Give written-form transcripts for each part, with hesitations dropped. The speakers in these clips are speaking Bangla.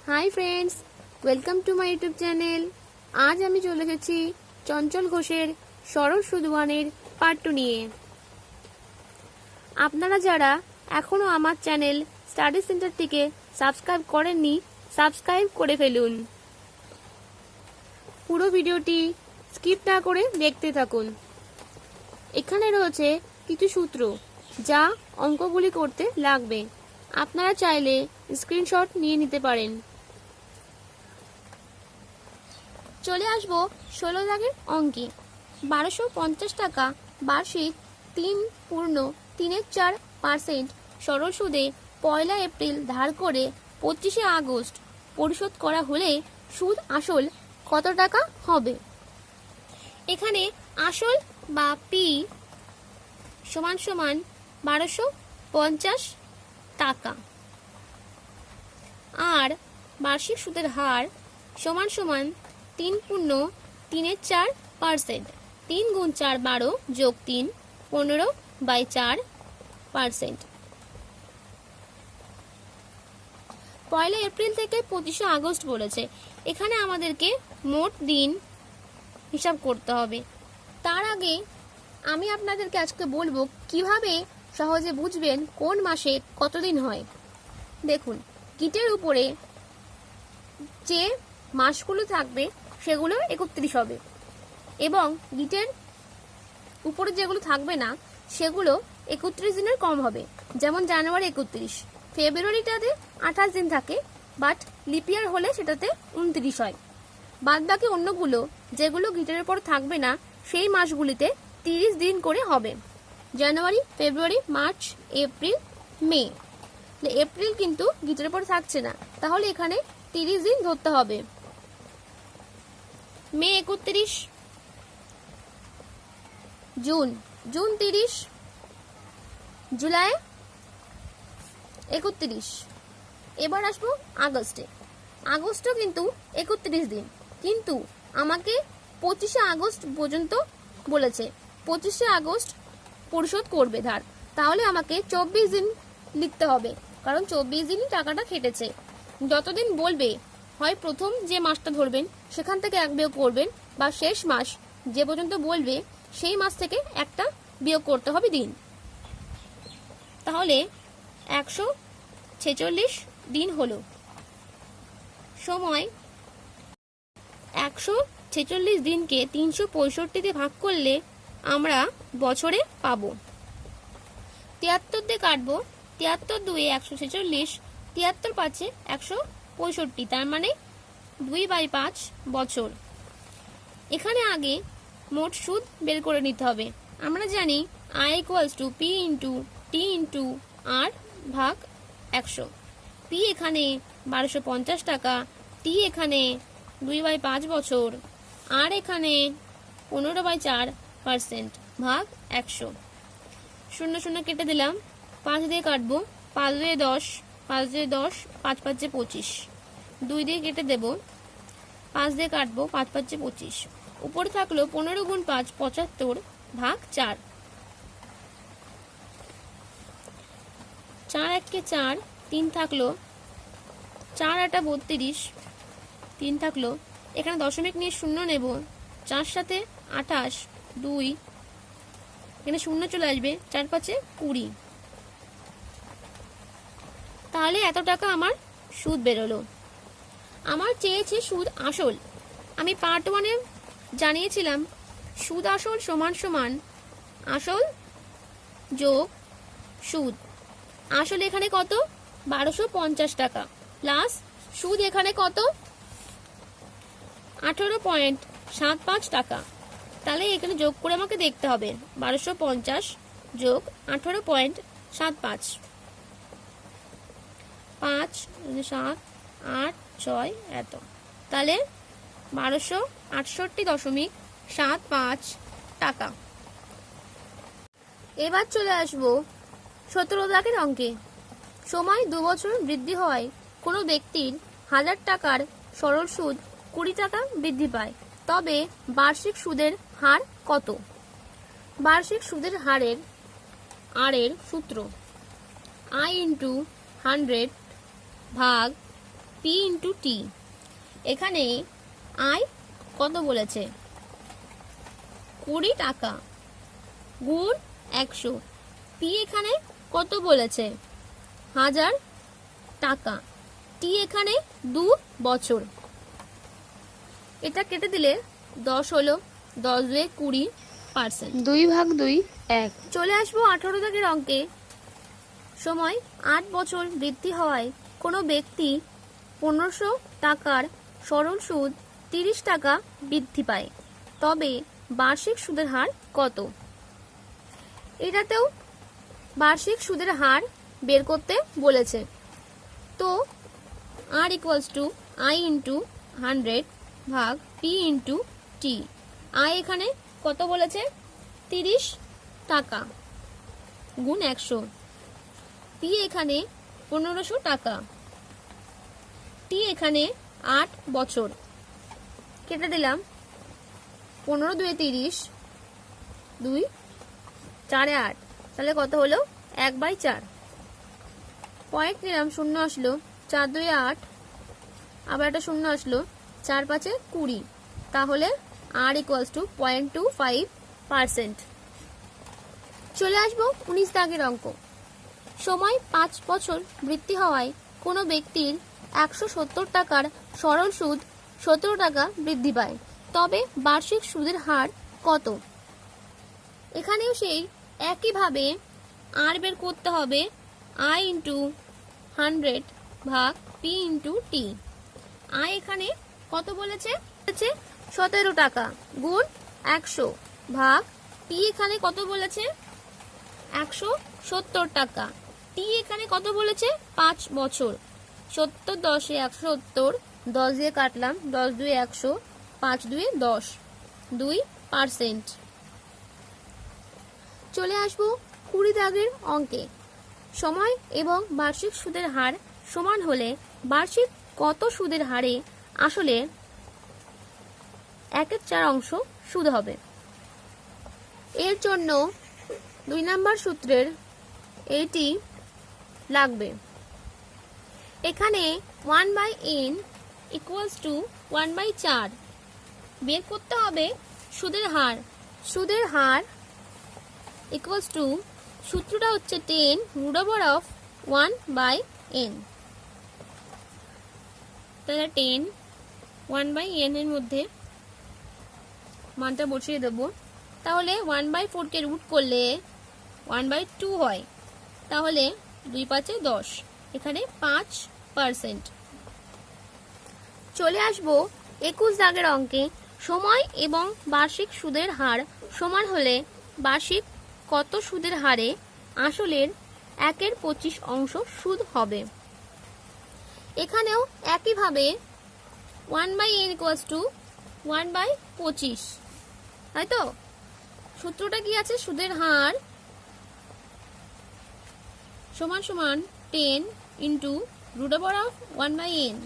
Hi friends, welcome to my YouTube channel. আজ আমি চলে এসেছি চঞ্চল ঘোষের সরল সুদ ওয়ানের পার্ট 2 নিয়ে। আপনারা যারা এখনও আমার চ্যানেল স্টাডি সেন্টারটিকে সাবস্ক্রাইব করেননি, সাবস্ক্রাইব করে ফেলুন। পুরো ভিডিওটি স্কিপ না করে দেখতে থাকুন। এখানে রয়েছে কিছু সূত্র যা অঙ্কগুলি করতে লাগবে। আপনারা চাইলে স্ক্রিনশট নিয়ে নিতে পারেন। চলে আসবো 16 দাগের অঙ্কে। 1250 টাকা বার্ষিক 3.34% সরল সুদে 1 এপ্রিল ধার করে 25 আগস্ট পরিশোধ করা হলে সুদ আসল কত টাকা হবে? এখানে আসল বা পি সমান সমান 1250 টাকা আর বার্ষিক সুদের হার সমান সমান 3.34%। 3 গুণ 4 12 যোগ 3 15/4%। 1 এপ্রিল থেকে 25 আগস্ট বলেছে। এখানে আমাদেরকে মোট দিন হিসাব করতে হবে। তার আগে আমি আপনাদেরকে আজকে বলবো কিভাবে সহজে বুঝবেন কোন মাসে কতদিন হয়। দেখুন, গিটের উপরে যে মাসগুলো থাকবে সেগুলো 31 হবে এবং গিটের উপরে যেগুলো থাকবে না সেগুলো 31 দিনের কম হবে। যেমন জানুয়ারি 31, ফেব্রুয়ারিটাতে 28 দিন থাকে, বাট লিপিয়ার হলে সেটাতে 29 হয়। বাদ বাকি অন্যগুলো যেগুলো গিটের উপর থাকবে না সেই মাসগুলিতে 30 দিন করে হবে। জানুয়ারি, ফেব্রুয়ারি, মার্চ, এপ্রিল, মে। এপ্রিল কিন্তু গিটের উপর থাকছে না, তাহলে এখানে 30 দিন ধরতে হবে। মে 31, জুন 30, জুলাই 31। এবার আসবো আগস্টে। আগস্টও কিন্তু 31 দিন, কিন্তু আমাকে 25 আগস্ট পর্যন্ত বলেছে। 25 আগস্ট পরিশোধ করবে ধার, তাহলে আমাকে 24 দিন লিখতে হবে, কারণ 24 দিনই টাকাটা কেটেছে। যতদিন বলবে হয় প্রথম যে মাসটা ধরবেন সেখান থেকে এক বিয়োগ করবেন, বা শেষ মাস যে পর্যন্ত বলবে সেই মাস থেকে একটা বিয়োগ করতে হবে দিন। তাহলে 146 দিন হলো। সময় 146 দিনকে 365 দিয়ে ভাগ করলে আমরা বছরে পাবো। 73 দিয়ে কাটবো। 73 2 146, 73 5 165, তার মানে 2/5 বছর। এখানে আগে মোট সুদ বের করে নিতে হবে। আমরা জানি I = P × T × R ভাগ 100। P এখানে 1250 টাকা, T এখানে 2/5 বছর, আর এখানে 15/4% ভাগ 100। 0 0 কেটে দিলাম, 5 দিয়ে কাটবো। 5 2 10, 5 2 10, 5 5 25। 2 দিয়ে কেটে দেব, 5 দিয়ে কাটবো, 5 5 25। উপরে থাকলো 15 গুণ 5 75 ভাগ 4। 4 1 4, 3 থাকলো, 4 8 32, 3 থাকলো। এখানে দশমিক নিয়ে 0 নেব, 4 7 28, 2, এখানে 0 চলে আসবে, 4 5 20। তাহলে এত টাকা আমার সুদ বেরোলো। আমার চেয়েছে সুদ আসল। আমি পার্ট 1-এ জানিয়েছিলাম সুদ আসল সমান সমান আসল যোগ সুদ। আসল এখানে কত? 1250 টাকা প্লাস সুদ এখানে কত? 18.75 টাকা। তাহলে এখানে যোগ করে আমাকে দেখতে হবে 1250 যোগ 18.75, 5 7 8 6 এত। তাহলে 1268.75 টাকা। এবার চলে আসবো 17 দাগের অঙ্কে। সময় 2 বছর বৃদ্ধি হওয়ায় কোনো ব্যক্তির 1000 টাকার সরল সুদ 20 টাকা বৃদ্ধি পায়, তবে বার্ষিক সুদের হার কত? বার্ষিক সুদের হারের সূত্র I × 100 ভাগ পি ইন্টু টি। এখানে আয় কত বলেছে? 20 টাকা গুণ 100। পি এখানে কত বলেছে? 1000 টাকা। টি এখানে 2 বছর। এটা কেটে দিলে 10 হলো, 10 দুয়ে 20%। 2/2 1। চলে আসবো 18 দাগের অঙ্কে। সময় 8 বছর বৃদ্ধি হওয়ায় কোনো ব্যক্তি 1500 টাকার সরল সুদ 30 টাকা বৃদ্ধি পায়, তবে বার্ষিক সুদের হার কত? এটাতেও বার্ষিক সুদের হার বের করতে বলেছে। তো আর ইকুয়ালস টু আই ইন্টু 100 ভাগ পি ইন্টু টি। আই এখানে কত বলেছে? 30 টাকা গুণ 100। পি এখানে 1500 টাকা। টি এখানে 8 বছর। কেটে দিলাম, 15 দুয়ে 30, 2 4 8, তাহলে কত হলো? 1/4। পয়েন্ট নিলাম, শূন্য আসলো, 4 দুয়ে 8, আবার একটা শূন্য আসলো, 4 5 20, তাহলে আর ইকুয়ালস টু 0.25%। চলে আসবো 19 দাগের অঙ্ক। সময় 5 বছর বৃদ্ধি হওয়ায় কোনো ব্যক্তির 170 টাকার সরল সুদ 17 টাকা বৃদ্ধি পায়, তবে বার্ষিক সুদের হার কত? এখানেও সেই একইভাবে আর বের করতে হবে। আই ইন্টু 100 ভাগ পি ইন্টু টি। আই এখানে কত বলেছে? 17 টাকা গুণ 100 ভাগ পি এখানে কত বলেছে? 170 টাকা। টি এখানে কত বলেছে? 5 বছর। 70 10 170, 10 দিয়ে কাটলাম, 10 দুয়ে 100, 5 দুয়ে 10, 2%। চলে আসবো 20 দাগের অঙ্কে। সময় এবং বার্ষিক সুদের হার সমান হলে বার্ষিক কত সুদের হারে আসলে 1/4 অংশ সুদ হবে? এর জন্য 2 নম্বর সূত্রের এটি লাগবে। এখানে 1/n ইকুয়ালস টু 1/4 বের করতে হবে সুদের হার। সুদের হার ইকুয়ালস টু, সূত্রটা হচ্ছে 10 root over of 1/n। তাহলে 10 1/n এর মধ্যে মানটা বসিয়ে দেব। তাহলে 1/4 কে রুট করলে 1/2 হয়, তাহলে 2 5 10, এখানে 5%। চলে আসবো 21 দাগের অঙ্কে। সময় এবং বার্ষিক সুদের হার সমান হলে বার্ষিক কত সুদের হারে আসলের 1/25 অংশ সুদ হবে? এখানেও একইভাবে 1/n ইকুয়ালস টু 1/25, তাই তো? সূত্রটা কি আছে? সুদের হার সমান সমান 10 into root over of 1/n,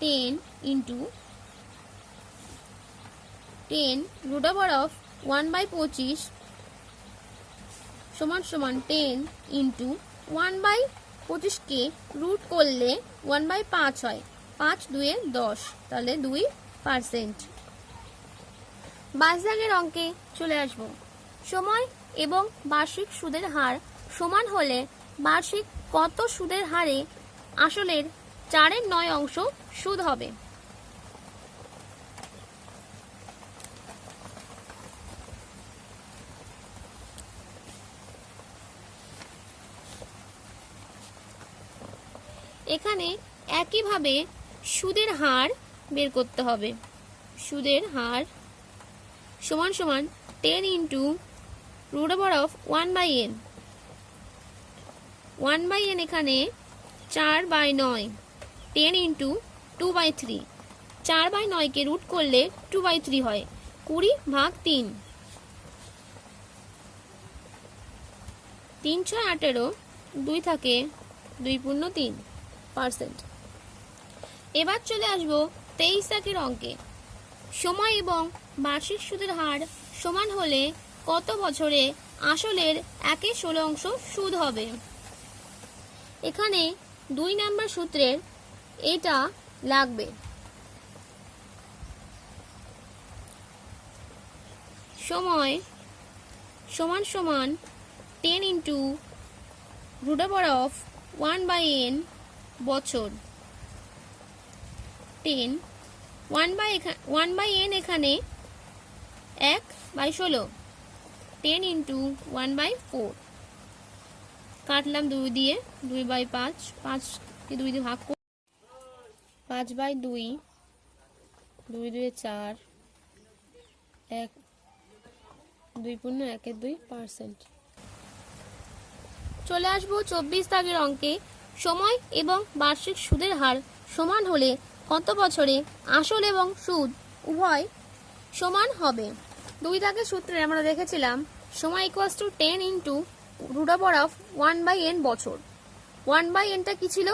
10 into 10 root over of 1/25 সমান সমান 10 ইন্টু 1/25 কে রুট করলে 1/5 হয়, 5 দুয়ে 10, তাহলে 2%। 22 দাগের অঙ্কে চলে আসবো। সময় এবং বার্ষিক সুদের হার সমান হলে বার্ষিক কত সুদের হারে আসলের 4/9 অংশ সুদ হবে? এখানে একইভাবে সুদের হার বের করতে হবে। সুদের হার সমান সমান 10 into root over of 1/n। 1/n এখানে 4/9, 10 ইন্টু 2/3, 4/9 কে রুট করলে 2/3 হয়, 20 ভাগ 3, 3 6 18, 2 থাকে 2 পূর্ণ 3%। এবার চলে আসবো 23 দাগের অঙ্কে। সময় এবং বার্ষিক সুদের হার সমান হলে কত বছরে আসলের 1/16 অংশ সুদ হবে? এখানে 2 নম্বর সূত্রের এটা লাগবে। সময় সমান সমান 10 ইন্টু √1/n বছর। 10 1/n এখানে 1/16, 10 ইন্টু 1/4, কাটলাম 2 দিয়ে, 2/5, 5কে 2 দিয়ে ভাগ কর, 5/2, 2 2 4, 1 2 পূর্ণ 1 2%। চলে আসবো 24 দাগের অঙ্কে। সময় এবং বার্ষিক সুদের হার সমান হলে কত বছরে আসল এবং সুদ উভয় সমান হবে? 2 দাগের সূত্রে আমরা দেখেছিলাম সময় ইকুয়ালস টু 10 ইন্টু √1/n বছর। 1/nটা কি ছিল?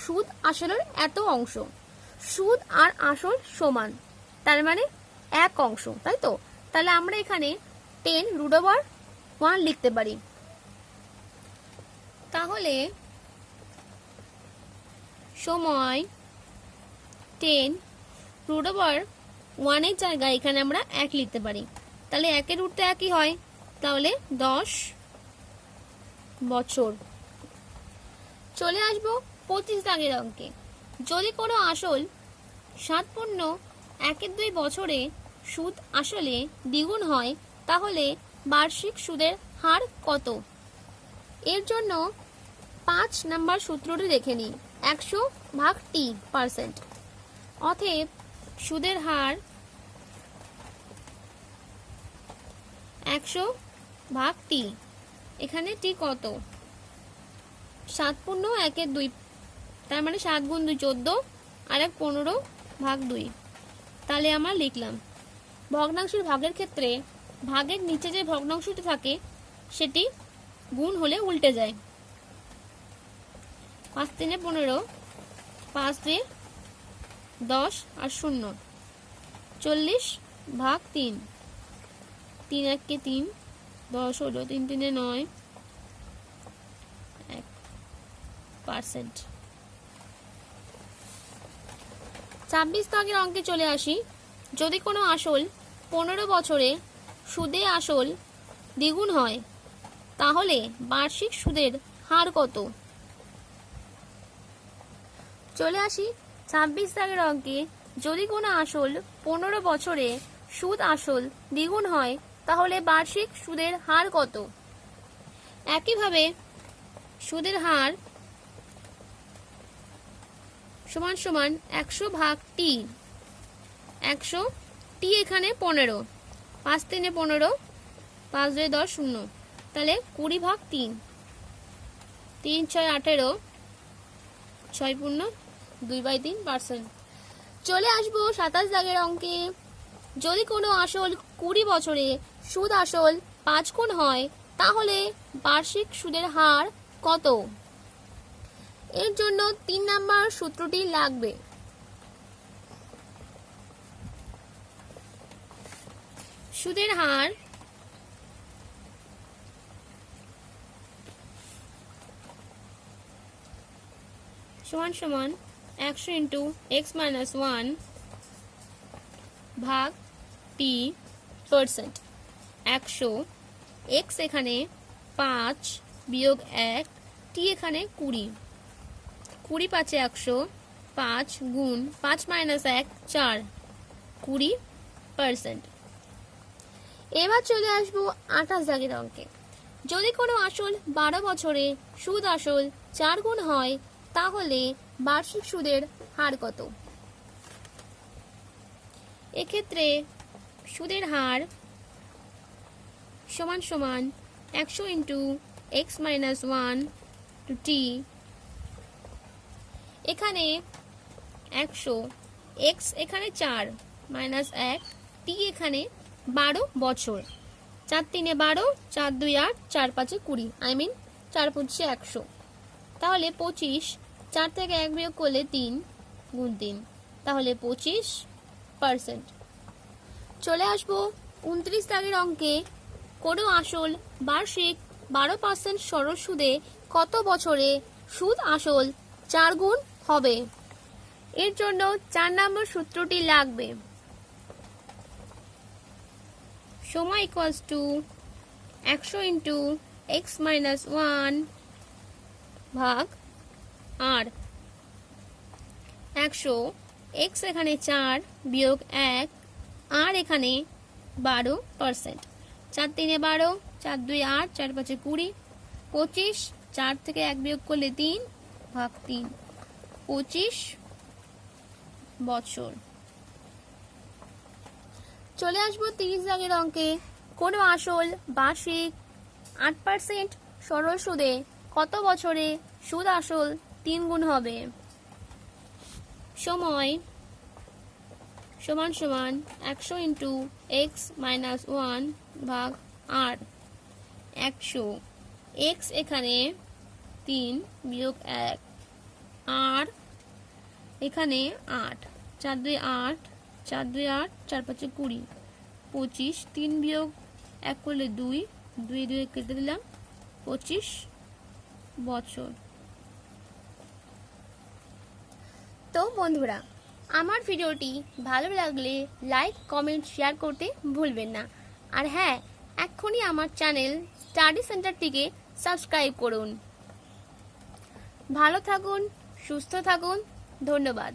সুদ আসলের এত অংশ। সুদ আর আসল সমান, তার মানে 1 অংশ, তাই তো? তাহলে আমরা এখানে 10 √1 লিখতে পারি। তাহলে সময় 10 √1 এর জায়গায় এখানে আমরা 1 লিখতে পারি। তাহলে 1 এর রুট তো 1ই হয়, তাহলে 10 বছর। চলে আসবো 25 দাগের অঙ্কে। যদি কোনো আসল 7.12 বছরে সুদ আসলে দ্বিগুণ হয় তাহলে বার্ষিক সুদের হার কত? এর জন্য 5 নাম্বার সূত্রটি দেখে নিই। 100/t%। অতএব সুদের হার 100/t। এখানে টি কত? 7.12, তার মানে 7 গুণ 2 14, আর 15/2। তাহলে আমরা লিখলাম। ভগ্নাংশের ভাগের ক্ষেত্রে ভাগের নিচে যে ভগ্নাংশটি থাকে সেটি গুণ হলে উল্টে যায়। 5 3 15, 5 দিয়ে 10 আর 0, 40/3, 3 1 কে 3, 10 হলো, 3 3 9, 1%। 26 দাগের অঙ্কে চলে আসি। যদি কোনো আসল 15 বছরে সুদে আসল দ্বিগুণ হয় তাহলে বার্ষিক সুদের হার কত? চলে আসি 26 দাগের অঙ্কে। যদি কোনো আসল 15 বছরে সুদ আসল দ্বিগুণ হয় তাহলে বার্ষিক সুদের হার কত? একইভাবে সুদের হার সমান সমান 100/t। 100t এখানে 15, 5 3 15, 5 2 10 0, তাহলে 20/3, 3 6 18, 6 পূর্ণ 2/3%। চলে আসবো 27 দাগের অঙ্কে। যদি কোনো আসল 20 বছরে সুদ আসল 5 গুণ হয় তাহলে বার্ষিক সুদের হার কত? এর জন্য 3 নাম্বার সূত্রটি লাগবে। সুদের হার সমান সমান 100 ইন্টু x-1 ভাগ t%। 100, x এখানে 5 বিয়োগ 1, t এখানে 20, 20 5 100, 5 গুণ 5 - 1 4, 20%। এবার চলে আসবো 28 দাগের অঙ্কে। যদি কোনো আসল 12 বছরে সুদ আসল 4 গুণ হয় তাহলে বার্ষিক সুদের হার কত? এক্ষেত্রে সুদের হার সমান সমান 100 ইন্টু x-1 টু t। এখানে 100, x এখানে 4 - 1, t এখানে 12 বছর। 4 3 12, 4 2 8, 4 5 20, 4 5 100। তাহলে 25, 4 থেকে 1 বিয়োগ করলে 3 গুণ 3, তাহলে 25%। চলে আসবো 29 দাগের অঙ্কে। কোনো আসল বার্ষিক 12% সরল সুদে কত বছরে সুদ আসল 4 গুণ হবে? এর জন্য 4 নম্বর সূত্রটি লাগবে। সময় equals to 100 into x minus 1 ভাগ আর। 100 এক্স এখানে 4 বিয়োগ 1 আর এখানে 12%। 4 3 12, 4 2 8, 4 5 20, 25। 4 থেকে 1 বিয়োগ করলে 3 ভাগ 3, 25 বছর। চলে আসবো 30 দাগের অঙ্কে। কোনো আসল বার্ষিক 8% সরল সুদে কত বছরে সুদ আসল 3 গুণ হবে? সময় সমান সমান 100 ইন্টু এক্স মাইনাস 1 ভাগ আর। 100 এক্স এখানে 3 বিয়োগ 1 আর এখানে 8, 4 2 8, 4 2 8, 4 5 20, 25। 3 বিয়োগ 1 করলে 2, 2 2 কেটে দিলাম, 25 বছর। তো বন্ধুরা, আমার ভিডিওটি ভালো লাগলে লাইক কমেন্ট শেয়ার করতে ভুলবেন না। আর হ্যাঁ, এক্ষুনি আমার চ্যানেল স্টাডি সেন্টারটিকে সাবস্ক্রাইব করুন। ভালো থাকুন, সুস্থ থাকুন, ধন্যবাদ।